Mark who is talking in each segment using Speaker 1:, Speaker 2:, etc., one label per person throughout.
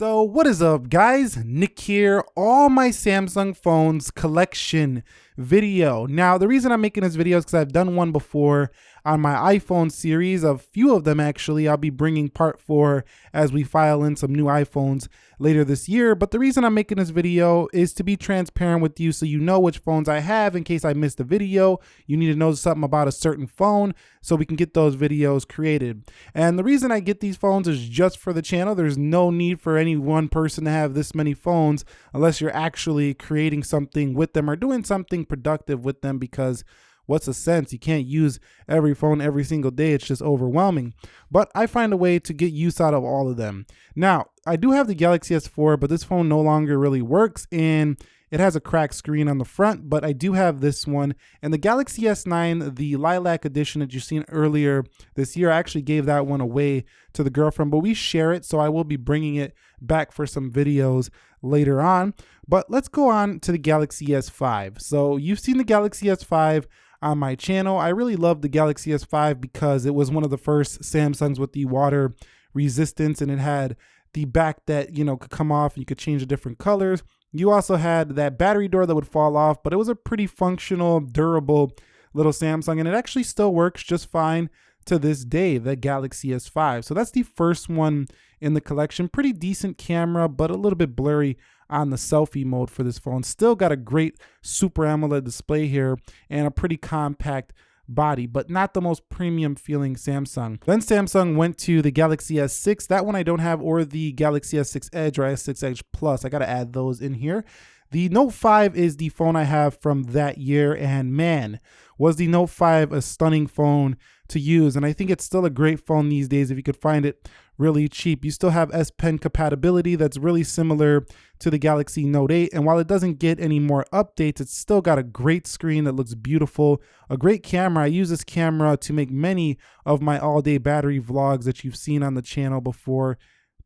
Speaker 1: So what is up, guys? Nick here, all my Samsung phones collection video. Now, the reason I'm making this video is because I've done one before on my iPhone series, a few of them actually. I'll be bringing part 4 as we file in some new iPhones later this year. But the reason I'm making this video is to be transparent with you so you know which phones I have in case I missed a video. You need to know something about a certain phone so we can get those videos created. And the reason I get these phones is just for the channel. There's no need for any one person to have this many phones unless you're actually creating something with them or doing something productive with them, because what's the sense? You can't use every phone every single day. It's just overwhelming. But I find a way to get use out of all of them. Now, I do have the Galaxy S4, but this phone no longer really works and it has a cracked screen on the front, but I do have this one. And the Galaxy S9, the Lilac edition that you've seen earlier this year, I actually gave that one away to the girlfriend, but we share it, so I will be bringing it back for some videos later on. But let's go on to the Galaxy S5. So you've seen the Galaxy S5 on my channel. I really love the Galaxy S5 because it was one of the first Samsungs with the water resistance, and it had the back that, you know, could come off and you could change the different colors. You also had that battery door that would fall off, but it was a pretty functional, durable little Samsung, and it actually still works just fine to this day, the Galaxy S5. So that's the first one in the collection. Pretty decent camera, but a little bit blurry on the selfie mode for this phone. Still got a great Super AMOLED display here and a pretty compact body, but not the most premium feeling Samsung. Then Samsung went to the Galaxy S6. That one I don't have, or the Galaxy S6 Edge or S6 Edge Plus. I got to add those in here. The Note 5 is the phone I have from that year, and man, was the Note 5 a stunning phone to use. And I think it's still a great phone these days if you could find it really cheap. You still have S Pen compatibility that's really similar to the Galaxy Note 8. And while it doesn't get any more updates, it's still got a great screen that looks beautiful, a great camera. I use this camera to make many of my all-day battery vlogs that you've seen on the channel before.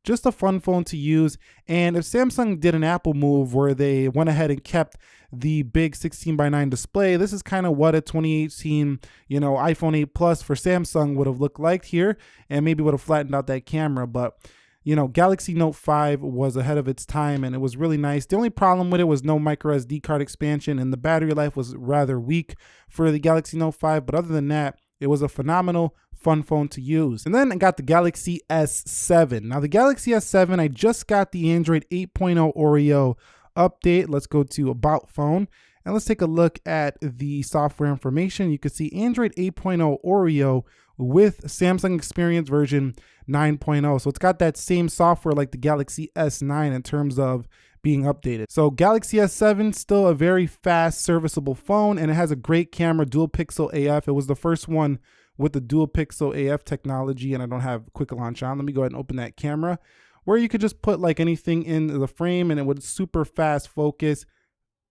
Speaker 1: Just a fun phone to use. And if Samsung did an Apple move where they went ahead and kept the big 16:9 display, this is kind of what a 2018, iPhone 8 Plus for Samsung would have looked like here, and maybe would have flattened out that camera. But Galaxy Note 5 was ahead of its time, and it was really nice. The only problem with it was no micro SD card expansion, and the battery life was rather weak for the Galaxy Note 5. But other than that, it was a phenomenal, fun phone to use. And then I got the Galaxy S7. Now the Galaxy S7, I just got the Android 8.0 Oreo update. Let's go to About Phone and let's take a look at the software information. You can see Android 8.0 Oreo with Samsung Experience version 9.0. So it's got that same software like the Galaxy S9 in terms of being updated. So Galaxy S7, still a very fast, serviceable phone, and it has a great camera, dual pixel AF. It was the first one with the dual pixel AF technology, and I don't have quick launch on. Let me go ahead and open that camera, where you could just put like anything in the frame and it would super fast focus.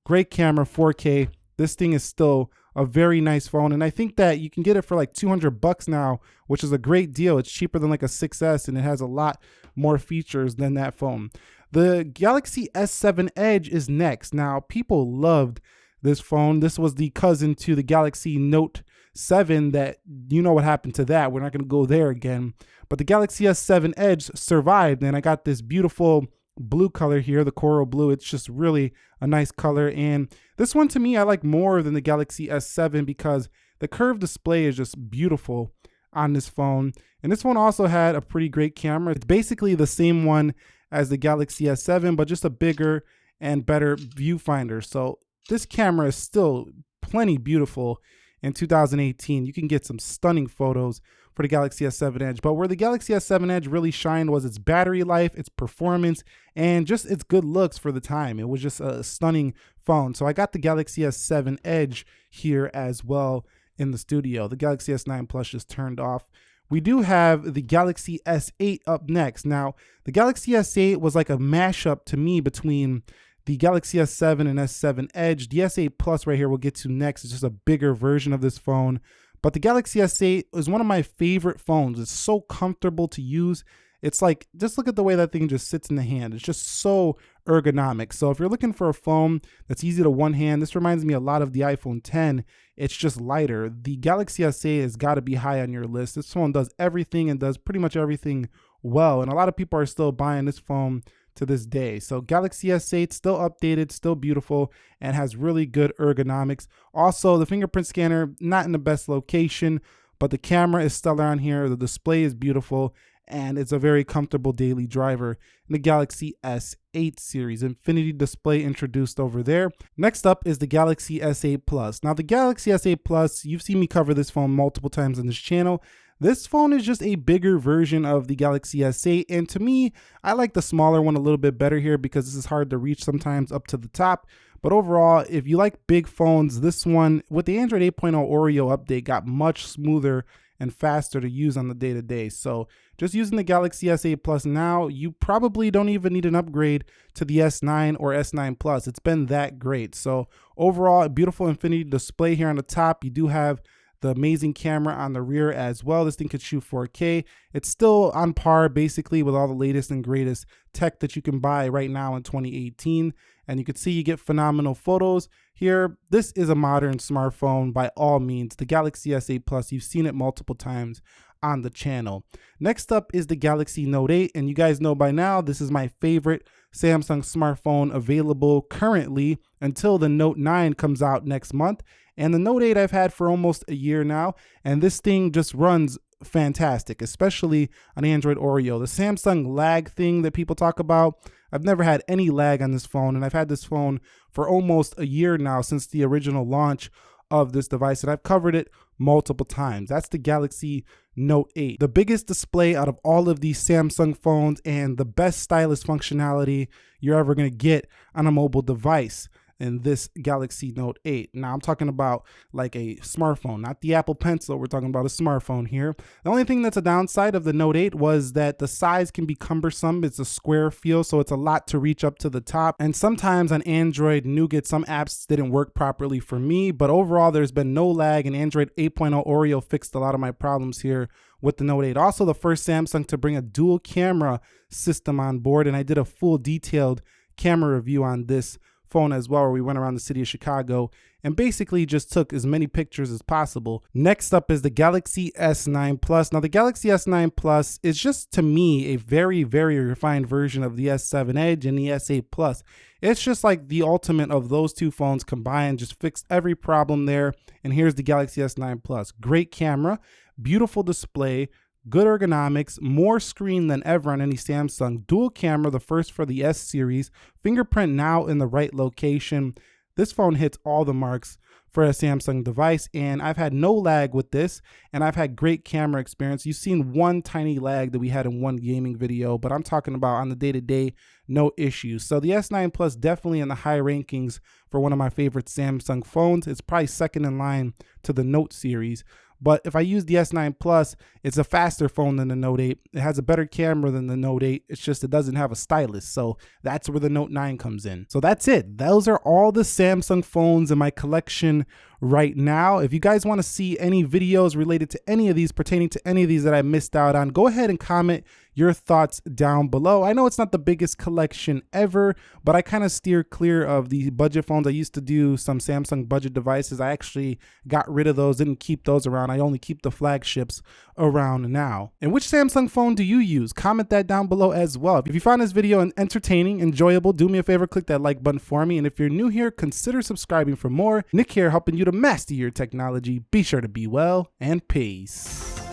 Speaker 1: Great camera, 4K. This thing is still a very nice phone, and I think that you can get it for like $200 now, which is a great deal. It's cheaper than like a 6S, and it has a lot more features than that phone. The Galaxy S7 Edge is next. Now, people loved this phone. This was the cousin to the Galaxy Note 7 that, you know what happened to that. We're not going to go there again. But the Galaxy S7 Edge survived, and I got this beautiful blue color here, the coral blue. It's just really a nice color, and this one to me I like more than the Galaxy S7 because the curved display is just beautiful on this phone. And this one also had a pretty great camera. It's basically the same one as the Galaxy S7, but just a bigger and better viewfinder. So this camera is still plenty beautiful in 2018. You can get some stunning photos for the Galaxy S7 Edge. But where the Galaxy S7 Edge really shined was its battery life, its performance, and just its good looks for the time. It was just a stunning phone. So I got the Galaxy S7 Edge here as well in the studio. The Galaxy S9 Plus just turned off. We do have the Galaxy S8 up next. Now, the Galaxy S8 was like a mashup to me between the Galaxy S7 and S7 Edge. The S8 Plus right here we'll get to next. It's just a bigger version of this phone. But the Galaxy S8 is one of my favorite phones. It's so comfortable to use. It's like, just look at the way that thing just sits in the hand. It's just so ergonomic. So if you're looking for a phone that's easy to one hand, this reminds me a lot of the iPhone 10. It's just lighter. The Galaxy S8 has got to be high on your list. This phone does everything and does pretty much everything well. And a lot of people are still buying this phone to this day. So Galaxy S8 still updated, still beautiful, and has really good ergonomics. Also, the fingerprint scanner, not in the best location, but the camera is stellar on here. The display is beautiful, and it's a very comfortable daily driver in the Galaxy S8 series. Infinity display introduced over there. Next up is the Galaxy S8 Plus. Now the Galaxy S8 Plus, you've seen me cover this phone multiple times on this channel. This phone is just a bigger version of the Galaxy S8, and to me, I like the smaller one a little bit better here because this is hard to reach sometimes up to the top. But overall, if you like big phones, this one with the Android 8.0 Oreo update got much smoother and faster to use on the day-to-day. So just using the Galaxy S8 Plus now, you probably don't even need an upgrade to the S9 or S9 Plus. It's been that great. So overall, a beautiful Infinity display here on the top. You do have the amazing camera on the rear as well. This thing could shoot 4K. It's still on par basically with all the latest and greatest tech that you can buy right now in 2018. And you can see you get phenomenal photos here. This is a modern smartphone by all means. The Galaxy S8 Plus, you've seen it multiple times on the channel. Next up is the Galaxy Note 8, and you guys know by now this is my favorite Samsung smartphone available currently until the Note 9 comes out next month. And the Note 8 I've had for almost a year now, and this thing just runs fantastic, especially on Android Oreo. The Samsung lag thing that people talk about, I've never had any lag on this phone, and I've had this phone for almost a year now since the original launch of this device, and I've covered it multiple times. That's the Galaxy Note 8, the biggest display out of all of these Samsung phones and the best stylus functionality you're ever going to get on a mobile device in this Galaxy Note 8. Now I'm talking about like a smartphone, not the Apple Pencil. We're talking about a smartphone here. The only thing that's a downside of the Note 8 was that the size can be cumbersome. It's a square feel, so it's a lot to reach up to the top. And sometimes on Android Nougat, some apps didn't work properly for me, but overall there's been no lag, and Android 8.0 Oreo fixed a lot of my problems here with the Note 8. Also the first Samsung to bring a dual camera system on board, and I did a full detailed camera review on this phone as well, where we went around the city of Chicago and basically just took as many pictures as possible. Next up is the Galaxy S9 Plus. Now the Galaxy S9 Plus is just, to me, a very, very refined version of the S7 Edge and the S8 Plus. It's just like the ultimate of those two phones combined, just fixed every problem there. And here's the Galaxy S9 Plus. Great camera, beautiful display, good ergonomics, more screen than ever on any Samsung, dual camera, the first for the S series, fingerprint now in the right location. This phone hits all the marks for a Samsung device, and I've had no lag with this, and I've had great camera experience. You've seen one tiny lag that we had in one gaming video, but I'm talking about on the day-to-day, no issues. So the S9 Plus definitely in the high rankings for one of my favorite Samsung phones. It's probably second in line to the Note series. But if I use the S9 Plus, it's a faster phone than the Note 8. It has a better camera than the Note 8. It's just it doesn't have a stylus. So that's where the Note 9 comes in. So that's it. Those are all the Samsung phones in my collection right now. If you guys want to see any videos related to any of these, pertaining to any of these that I missed out on, go ahead and comment your thoughts down below. I know it's not the biggest collection ever, but I kind of steer clear of the budget phones. I used to do some Samsung budget devices. I actually got rid of those, didn't keep those around. I only keep the flagships around now. And which Samsung phone do you use? Comment that down below as well. If you found this video entertaining, enjoyable, do me a favor, click that like button for me. And if you're new here, consider subscribing for more. Nick here, helping you to master your technology. Be sure to be well, and peace.